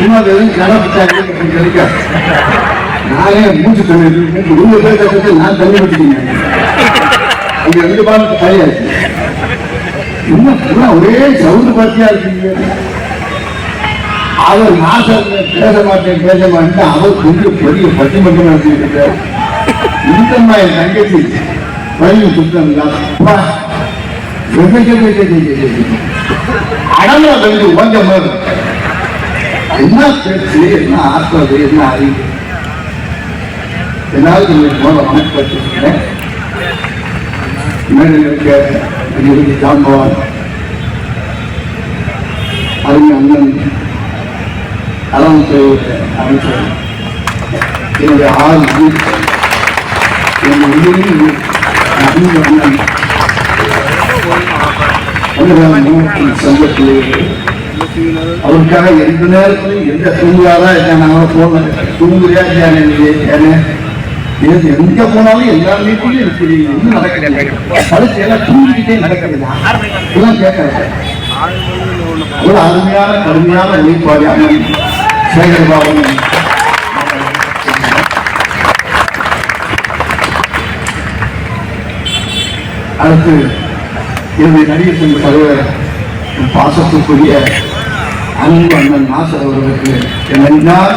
சும்மா கடை கிடைக்காது. நானே மூச்சு தண்ணி பேர் நான் தண்ணி வச்சுக்கீங்க. அங்க 2 பாலத்து தனியாச்சு. இன்னும் ஒரே சவுண்டு பார்த்தியா இருக்கீங்க. அவர் மாசம் பேச மாட்டேன் அவர் கொஞ்சம் பெரிய பட்டிமன்றம் நடத்திட்டு இந்தம்மா என் தங்கச்சி வழி சுத்தம் அடங்கா தங்கி கொஞ்சம் என்ன பேச்சு, என்ன ஆற்றது, என்ன அறிவு என்னாவது போல வணக்கப்பட்டிருக்கிறேன். மேடையில் இருக்க ஜாம்பவான் அறிஞர் அண்ணன் அறநிலையத்துறை அமைச்சர், என்னுடைய சங்கத்தில் அவருக்காக எந்த நேரத்திலும் எந்த தூங்குறாரா போன தூங்குறியா எங்க போனாலும் எல்லா வீட்டிலும் இருக்கு நடக்கிறது. படுத்து எல்லாம் தூங்கிக்கிட்டே நடக்கிறது இதெல்லாம் கேட்கறது. ஒரு அருமையான கடுமையான ஒளிப்பாடியான சேகர் பாபு அடுத்து என்னுடைய நடிகர் சங்க தலைவர் பாசத்துக்குரிய அன்பு அண்ணன் நாசர் அவர்களுக்கு நன்றாக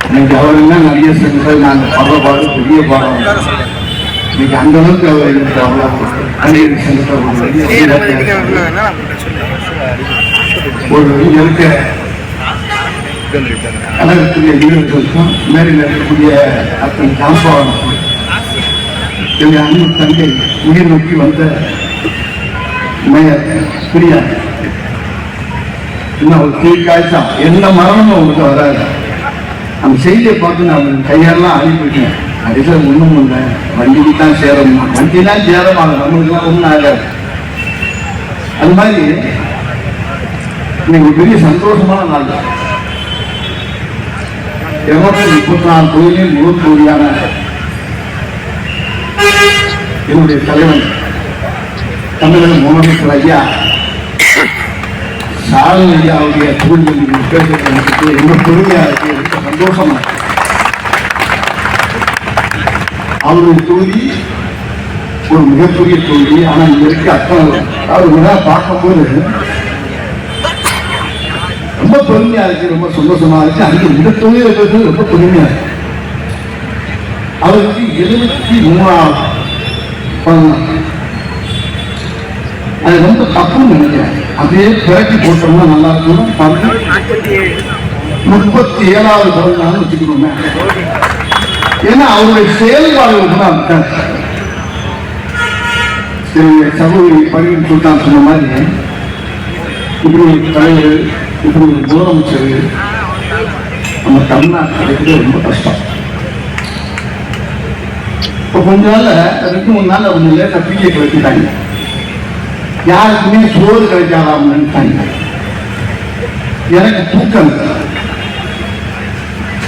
இன்னைக்கு அவரெல்லாம் நடிகர் சங்கத்தில் நாங்கள் படுற பாடு பெரிய பாடம். இன்னைக்கு அந்த அளவுக்கு அவர் எனக்கு அவ்வளோ நடிகர் சங்கத்தில் ஒரு இருக்க கழகத்துடைய வீரர்களுக்கும் மேலில் இருக்கக்கூடிய அத்தனை காப்பாளர் என்னுடைய அன்பு தங்கை உயிர் நோக்கி வந்த மேயர் பிரியா இன்னும் ஒரு தீர்க்காய்ச்சா எந்த மரணமும் அவங்களுக்கு வராது. அந்த செய்தியை பார்த்து நான் கையாலாம் அனுப்பிட்டேன். அதுக்கு ஒன்றும் இல்லை, வண்டிக்கு தான் சேரணும், வண்டி தான் சேரணும், அது நம்மளுக்குலாம் ஒன்றும் ஆகாது. அது மாதிரி இன்னைக்கு ஒரு பெரிய சந்தோஷமான நாள். 234 கோயிலில் முதல் கோயிலான என்னுடைய தலைவன் தமிழக முதலமைச்சர் ஐயா ஸ்டாலின் ஐயாவுடைய தொழில் பேசுறது ரொம்ப பெருமையா இருக்கு, ரொம்ப சந்தோஷமா இருக்கு. அவருடைய தொகுதி ஒரு மிகப்பெரிய தொகுதி. ஆனா இங்க இருக்க அத்தனை அவரு பார்க்கும்போது ரொம்ப பெருமையா இருக்கு, ரொம்ப சந்தோஷமா இருக்கு. அங்கே இந்த தொகுதியில் இருக்கிறது ரொம்ப பெருமையா இருக்கு. அவருக்கு 73வது அது ரொம்ப தப்புன்னு நினைக்கிறேன். அதே பிறக்கி போட்டோம்னா நல்லா இருக்கும். 37வது பிறந்தாலும் வச்சுக்கணுமே. ஏன்னா அவருடைய செயல்பாடுகள் தான் சகோதரி பரிவன் சுல்தான் சொன்ன மாதிரி இப்படி ஒரு தலைவர், இப்படி ஒரு முதலமைச்சர் நம்ம தமிழ்நாட்டில் கிடைக்கிறது ரொம்ப கஷ்டம். இப்போ கொஞ்ச நாள் 2-3 நாள் அவங்க லேட்டாக பிஜேபி வச்சுட்டாங்க. யாருக்குமே சோறு கிடைக்காதான்னு நினைச்சாங்க. எனக்கு தூக்கம்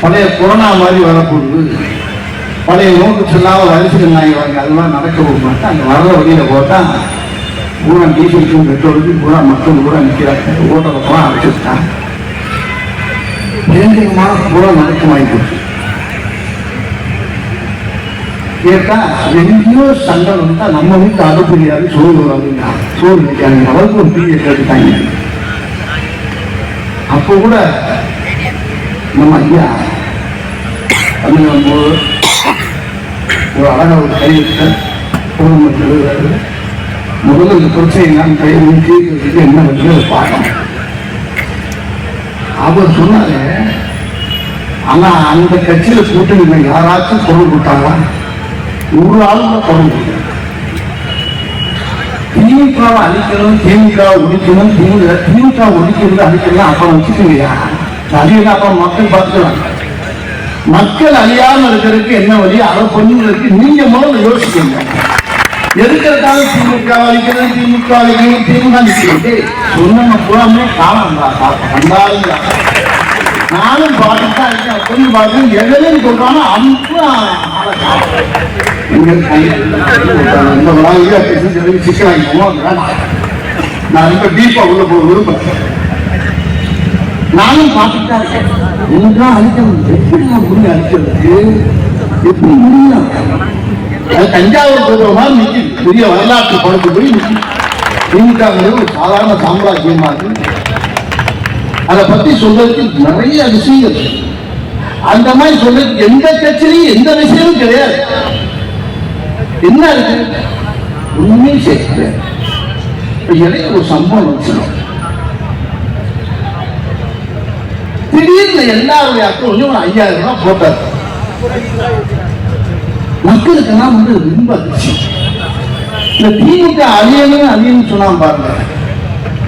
பழைய கொரோனா மாதிரி வரப்போகுது, பழைய நோட்டு சொல்லாமல் அரிசிகள் நாய் வாங்க அதெல்லாம் நடக்க போக மாட்டேன். அங்கே வர்ற வழியில் போட்டால் பூரா டீசலுக்கும் பெட்ரோலுக்கும் பூரா மக்கள் பூரா நிற்கிறாங்க. ஓட்டலாம் அழைச்சிருக்காங்க. வேண்டியமான பூரா நடக்கமாகி போச்சு. கேட்டா எங்கேயோ சண்டை வந்தா நம்ம வீட்டு அடுப்புரியாது சோறு வராதுங்க, சோறு நிற்காங்க. அவருக்கு ஒரு பீஜை கேட்டுட்டாங்க. அப்போ கூட நம்ம ஐயா தமிழ் போது ஒரு அழகா ஒரு கையெழுத்த பொதுமக்கள் முதல்ல இந்த பிரச்சனை நான் கையில் தீர்க்கிறதுக்கு என்ன வந்து பார்க்கணும். அவர் சொன்னாரு, ஆனா அந்த கட்சியில கூட்டணி யாராச்சும் பொருள் கொடுத்தாங்களா? ஒரு ஆளுங்க பொருள் திமுகவை அழிக்கணும், திமுக ஒழிக்கணும், திமுக ஒழிக்கிறது அழிக்கலாம். அப்புறம் வச்சுக்கலையா அழியலாம், அப்புறம் மக்கள் பார்த்துக்கலாம். மக்கள் அழியாமல் இருக்கிறதுக்கு என்ன வழி? அதை பொண்ணுங்களுக்கு நீங்க முதல்ல யோசிக்கீங்க. எதுக்கிறதுக்காக திமுக அழிக்கிறது, திமுக அழிக்கணும், திமுக நிற்கிறது சொன்ன பூராமே காலம் வந்தாலும் நானும் பார்த்துட்டா இருக்கேன். கொஞ்சம் பார்த்து எதிரையும் சொல்றாங்க. சிக்கலாங்க நான் ரொம்ப டீப்பா உள்ள போக விரும்புறேன். நானும் பார்த்துட்டா இருக்கேன். எல்லாம் அழிக்கணும், எப்படி நான் முடிவு அழிக்கிறதுக்கு எப்படி முடியும்? அது தஞ்சாவூர் பூர்வமா நிற்கி பெரிய வரலாற்று படத்து போய் நிற்கி. திமுக ஒரு சாதாரண சாம்ராஜ்யமா இருக்கு. அதை பத்தி சொல்றதுக்கு நிறைய விஷயங்கள், அந்த மாதிரி சொல்றதுக்கு எந்த கட்சியிலையும் எந்த விஷயமும் கிடையாது. என்ன இருக்கு? ஒண்ணுமே சேர்த்து இடையே ஒரு சம்பவம் வச்சு திடீர்னு எல்லாருடைய அக்கௌண்ட்லையும் ஒரு 5000 ரூபாய் போட்டார். மக்களுக்கெல்லாம் ரொம்ப அதிர்ச்சி. இந்த திமுக அழியணும்னு சொன்னா பாருங்க,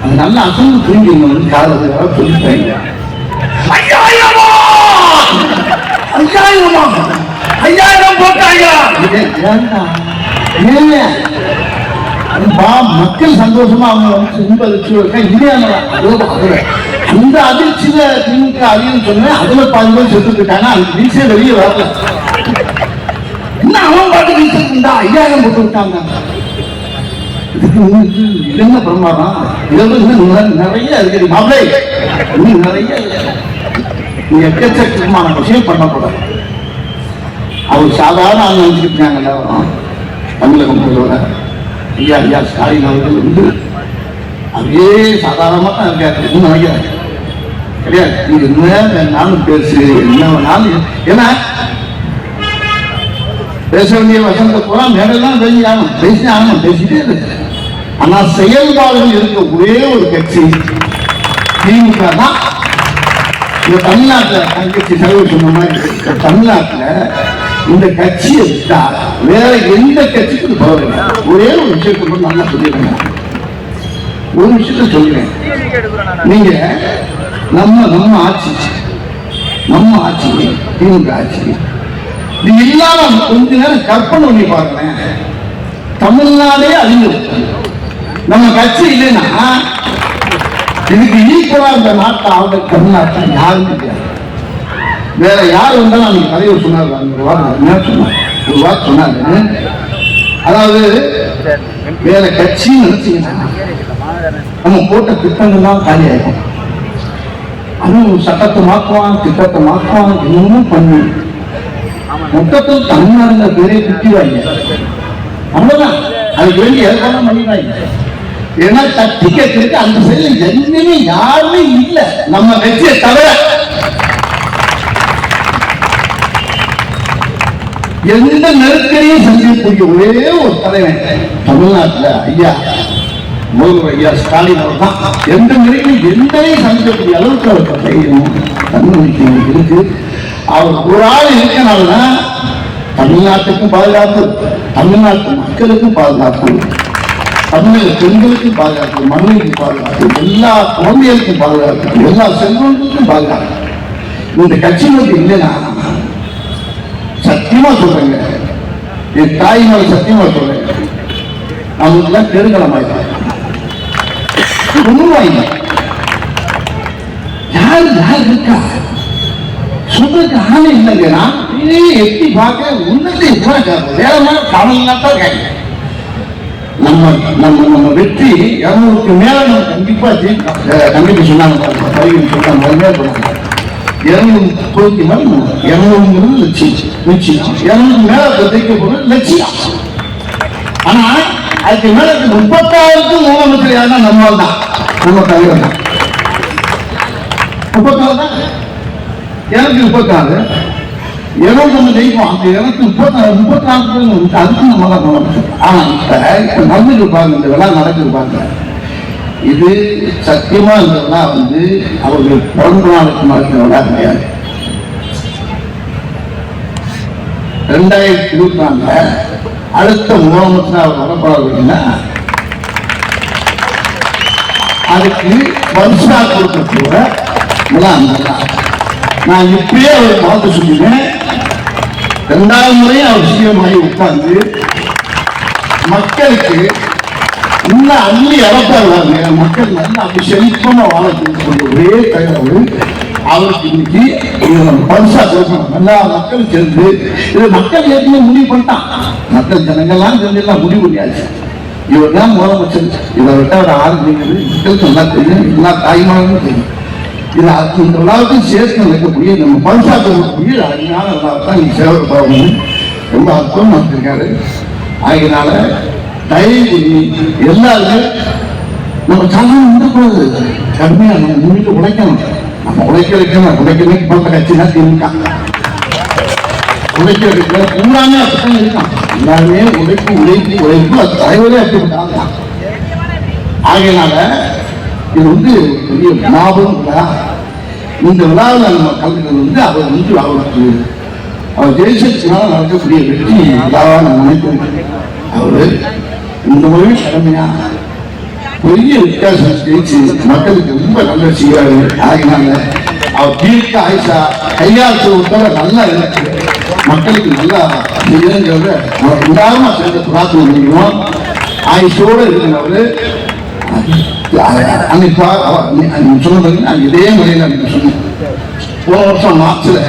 அது நல்ல அசந்து புரிஞ்சுக்கணும். காலத்துக்காக சொல்லிட்டாங்க 5000 போட்டாங்க. மக்கள் சந்தோஷமா அவங்க ரொம்ப அந்த அதிர்ச்சியில திமுக அழியன்னு சொன்னேன். அதுல 10 பேர் செத்துட்டு இருக்காங்க. அந்த வீழ்ச்சியை வெளியே வரல. இன்னும் அவன் பாட்டு வீழ்ச்சி இருந்தா 5000 போட்டு விட்டாங்க. இது என்ன பிரமாதம்? நிறைய இருக்குது மாப்பிளை, இன்னும் நிறைய எக்கச்சக்கமான விஷயம் பண்ணக்கூடாது. அவர் சாதாரண ஆள் நினைச்சுக்கிட்டாங்க எல்லாரும். தமிழகம் முதல்வர ஐயா ஸ்டாலின் அவர்கள் வந்து அதே சாதாரணமா தான் இருக்காரு. இன்னும் நினைக்கிறாங்க கிடையாது. நீங்க என்ன வேணாலும் பேசு, என்ன வேணாலும், ஏன்னா பேச வேண்டிய வசந்த பூரா மேடெல்லாம் பேசி ஆகணும், பேசிட்டே இருக்கு. ஆனா செயல்பாடுகள் இருக்க ஒரே ஒரு கட்சி திமுக தான். இந்த தமிழ்நாட்டில் தங்கச்சி செலவு சொன்ன மாதிரி தமிழ்நாட்டில் இந்த கட்சியை விட்டா வேற எந்த கட்சிக்கும் போறதில்லை. ஒரே ஒரு விஷயத்தை நல்லா சொல்லிடுறேன். ஒரு விஷயத்த சொல்லுவேன். நீங்க நம்ம ஆட்சி திமுக ஆட்சி இது இல்லாம கொஞ்ச நேரம் கற்பனை பண்ணி பாருங்களேன். தமிழ்நாடே அழிஞ்சு நம்ம கட்சி இல்லைன்னா இதுக்கு ஈக்குவலா இந்த நாட்டை அவங்க தமிழ்நாட்டில் யாருமே கிடையாது. வேற யார் வந்தாலும் அன்னைக்கு தலைவர் சொன்னார், ஒரு வார்த்தை சொன்னாரு. அதாவது வேற கட்சின்னு நினைச்சீங்கன்னா நம்ம போட்ட திட்டங்கள்லாம் காலி ஆகும். அதுவும் சட்டத்தை மாற்றுவான், திட்டத்தை மாற்றுவான், இன்னமும் பண்ணு மொத்தத்தில் தமிழ்நாடுல பேரே குட்டிவாங்க. அவ்வளவுதான். அதுக்கு வேண்டிய ஏற்பாடு பண்ணிடுவாங்க. ஏன்னா தட்டி கேட்கறதுக்கு அந்த சைடில் எங்கேயுமே யாருமே இல்லை நம்ம கட்சியை தவிர. எந்த நெருக்கடியும் சந்திக்கக்கூடிய ஒரே ஒரு தலைவன் தமிழ்நாட்டில் ஐயா முதல்வர் ஐயா ஸ்டாலின் அவர் தான். எந்த நிலையிலும் எந்தையும் சந்திக்கக்கூடிய அளவுக்கு அவர் தைரியம் தன்னம்பிக்கை இருக்கு. அவர் ஒரு ஆள் இருக்கனால்தான் தமிழ்நாட்டுக்கும் பாதுகாப்பு, தமிழ்நாட்டு மக்களுக்கும் பாதுகாப்பு, தமிழக பெண்களுக்கும் பாதுகாப்பு, மண்ணுக்கு பாதுகாப்பு, எல்லா குழந்தைகளுக்கும் பாதுகாப்பு, எல்லா செல்வங்களுக்கும் பாதுகாப்பு. இந்த கட்சி மட்டும் இல்லைன்னா சத்தியமா சொல்றேங்க, என் தாய் மேல சத்தியமா சொல்றேன், அவங்களுக்குலாம் கெடுக்கலமாயிட்டாங்க. யாரு யார் இருக்கா சொல்றதுக்கு ஆளே இல்லைங்க. நான் எட்டி பார்க்க உன்னத்தை வேற மாதிரி கவனம் தான் கேட்க. நம்ம வெற்றி 200க்கு மேல நம்ம கண்டிப்பா கண்டிப்பா சொன்னாங்க. 230 மேல 200 லட்சியம் 200 மேல தைக்க போறது லட்சியம். ஆனா அதுக்கு மேல 36க்கும் முதலமைச்சர் யாருன்னா நம்மால் தான், நம்ம தலைவர் தான். 34 தான், எனக்கு 34 நம்ம ஜெயிப்போம். அந்த எனக்கு 34 அதுக்கு நம்ம தான் முதலமைச்சர். ஆனா இப்ப நடந்துட்டு பாருங்க, இந்த விழா நடக்குது பாருங்க. இது சத்தியமா இந்த விழா வந்து அவர்கள் பிறந்த நாளுக்கு நடக்கிற விழா கிடையாது. 2024 அடுத்த முதலமைச்சர் அவர் வரப்போறாருன்னா அதுக்கு வருஷா கொடுக்க கூட விழா. நான் இப்பயே அவர் பார்த்து சொல்லுவேன். 2வது முறையும் அவர் சிஎம்ஆகி உட்கார்ந்து மக்களுக்கு இன்னும் அள்ளி இறப்பாங்க, மக்கள் நல்லா அப்படி செழிப்பமா வாழக்கூடிய ஒரே தலைவர் அவருக்கு இன்னைக்கு பரிசா கொடுக்கணும். எல்லா மக்களும் சேர்ந்து இது மக்கள் ஏற்கனவே முடிவு பண்ணிட்டான். மக்கள் ஜனங்கள்லாம் சேர்ந்து முடிவு பண்ணியாச்சு. இவர் தான் முதலமைச்சர். இதை விட்டு அவர் ஆரம்பிக்கிறது மக்களுக்கு நல்லா தெரியும், எல்லா தாய்மார்களும் தெரியும். இது இந்த விழாவுக்கும் சேர்த்து இருக்கக்கூடிய நம்ம பரிசாக்கக்கூடிய அருமையான விழாவுக்கு நீங்க சேவை போகணும் ரொம்ப அர்த்தமா இருக்காரு. ஆகினால தயவு எல்லாருமே நம்ம சாதனை ఉండకూడదు. கடுமையா நம்ம முன்னிட்டு உழைக்கணும். நம்ம உழைக்கிறதுக்கு பண்ற கட்சினா திமுக உழைக்கிறதுக்கு பூராமே அப்படித்தான் இருக்கான். எல்லாருமே உழைப்பு அது தலைவரே அப்படிப்பட்டாங்க. ஆகையினால இது பெரிய லாபம் விழா. இந்த விழாவில் நம்ம கலந்துக்கிறது அவருக்கு அவர் ஜெயிச்சதுனால நடக்கக்கூடிய வெற்றி விழாவா நான் நினைக்கிறேன். அவரு இந்த முறை கடமையா பெரிய வித்தியாசம் ஜெயிச்சு மக்களுக்கு ரொம்ப நல்ல செய்வாரு. ஆகினால அவர் தீர்க்க ஆயுஷா கையாளுக்கு உட்பட நல்லா இருக்கு மக்களுக்கு நல்லா செய்யறத உதாரணமா சேர்ந்த பிரார்த்தனை பண்ணிக்குவோம். ஆயுஷோடு இருக்கிறவரு சொன்னீங்கன்னா இதே முறையில் நீங்க சொன்னேன். போன வருஷம் மார்ச்ல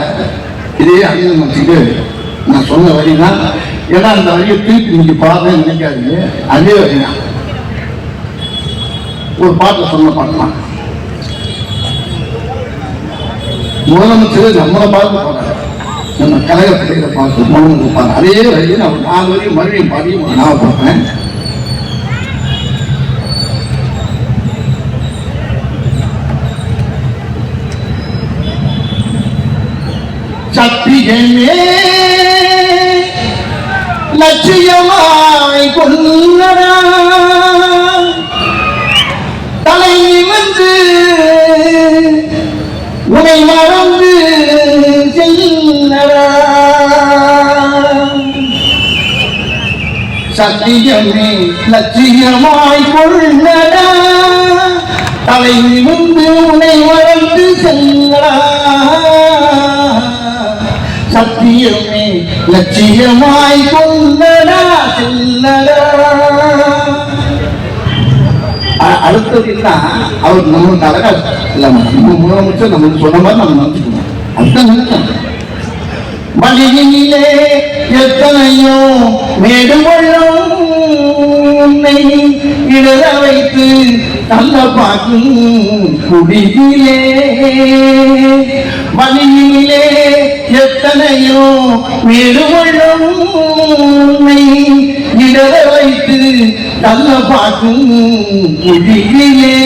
இதே அணியில் வச்சுட்டு நான் சொன்ன வரிதான். ஏன்னா அந்த வரியை திருப்பி நீங்க பாருன்னு நினைக்காதீங்க. அதே வரிதான் ஒரு பாட்டில் சொன்ன பாட்டுலாம் முதலமைச்சர் நம்மளை பார்த்து போறாரு. நம்ம கழகத்திலே பார்த்து முதலமைச்சர் பாரு அதே வரியை நான் 4 வரையும் மறுபடியும் பாடி நான் பார்ப்பேன். சத்தியமே லட்சியமாய் கொண்டடா தலை நிமிர்ந்து உனை மறந்து செல்லடா. சத்தியமே லட்சியமாய் கொண்டடா தலை நிமிர்ந்து உனை மறந்து செல்லடா. சத்தியமே லட்சியமாய் கொண்டடா செல்லடா. அடுத்ததுன்னா அவர் நம்மளுக்கு அழகா இல்லாம முதலமைச்சர் நம்மளுக்கு சொன்ன மாதிரி நம்ம நினைச்சுக்கணும். அதுதான் நினைக்கணும். வழியிலே எத்தனையோ மேடுபள்ளம் உன்னை இடத வைத்து தள்ள பார்க்கும் குடியிலே. வழியிலே எத்தனையோ மேடுபள்ளம் உன்னை இடத வைத்து தள்ள பார்க்கும் குடியிலே.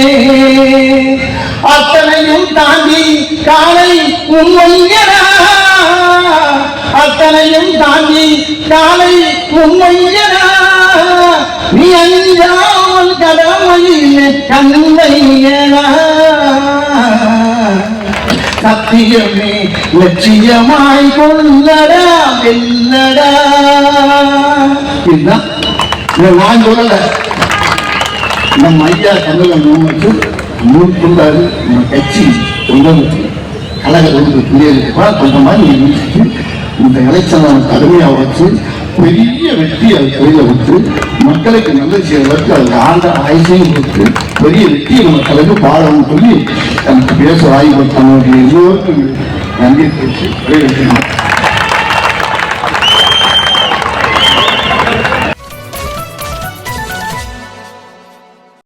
அத்தனையும் தாண்டி காலை உண்மையடா அத்தனையும் தாண்டி காலை உண்மையடா. நீ அஞ்சாமல் கடமையிலே கண்மையடா. சத்தியமே லட்சியமாய் கொள்ளடா வெல்லடா. இதுதான் நான் சொல்லல. நம்ம ஐயா தமிழக முதலமைச்சர் நம்ம கட்சி கழகத்துக்கு பிள்ளைகளுக்கு கொஞ்சமாக இந்த எலெக்ஷன் கடுமையாக வச்சு பெரிய வெற்றி அது கையில் விட்டு மக்களுக்கு நல்ல செய்வதற்கு அது ஆண்ட ஆயுசையும் கொடுத்து பெரிய வெற்றியை மக்களுக்கு பாடம்னு சொல்லி எனக்கு பேச வாய்ப்பு தன்னுடைய எல்லோருக்கும் நன்றி பேசி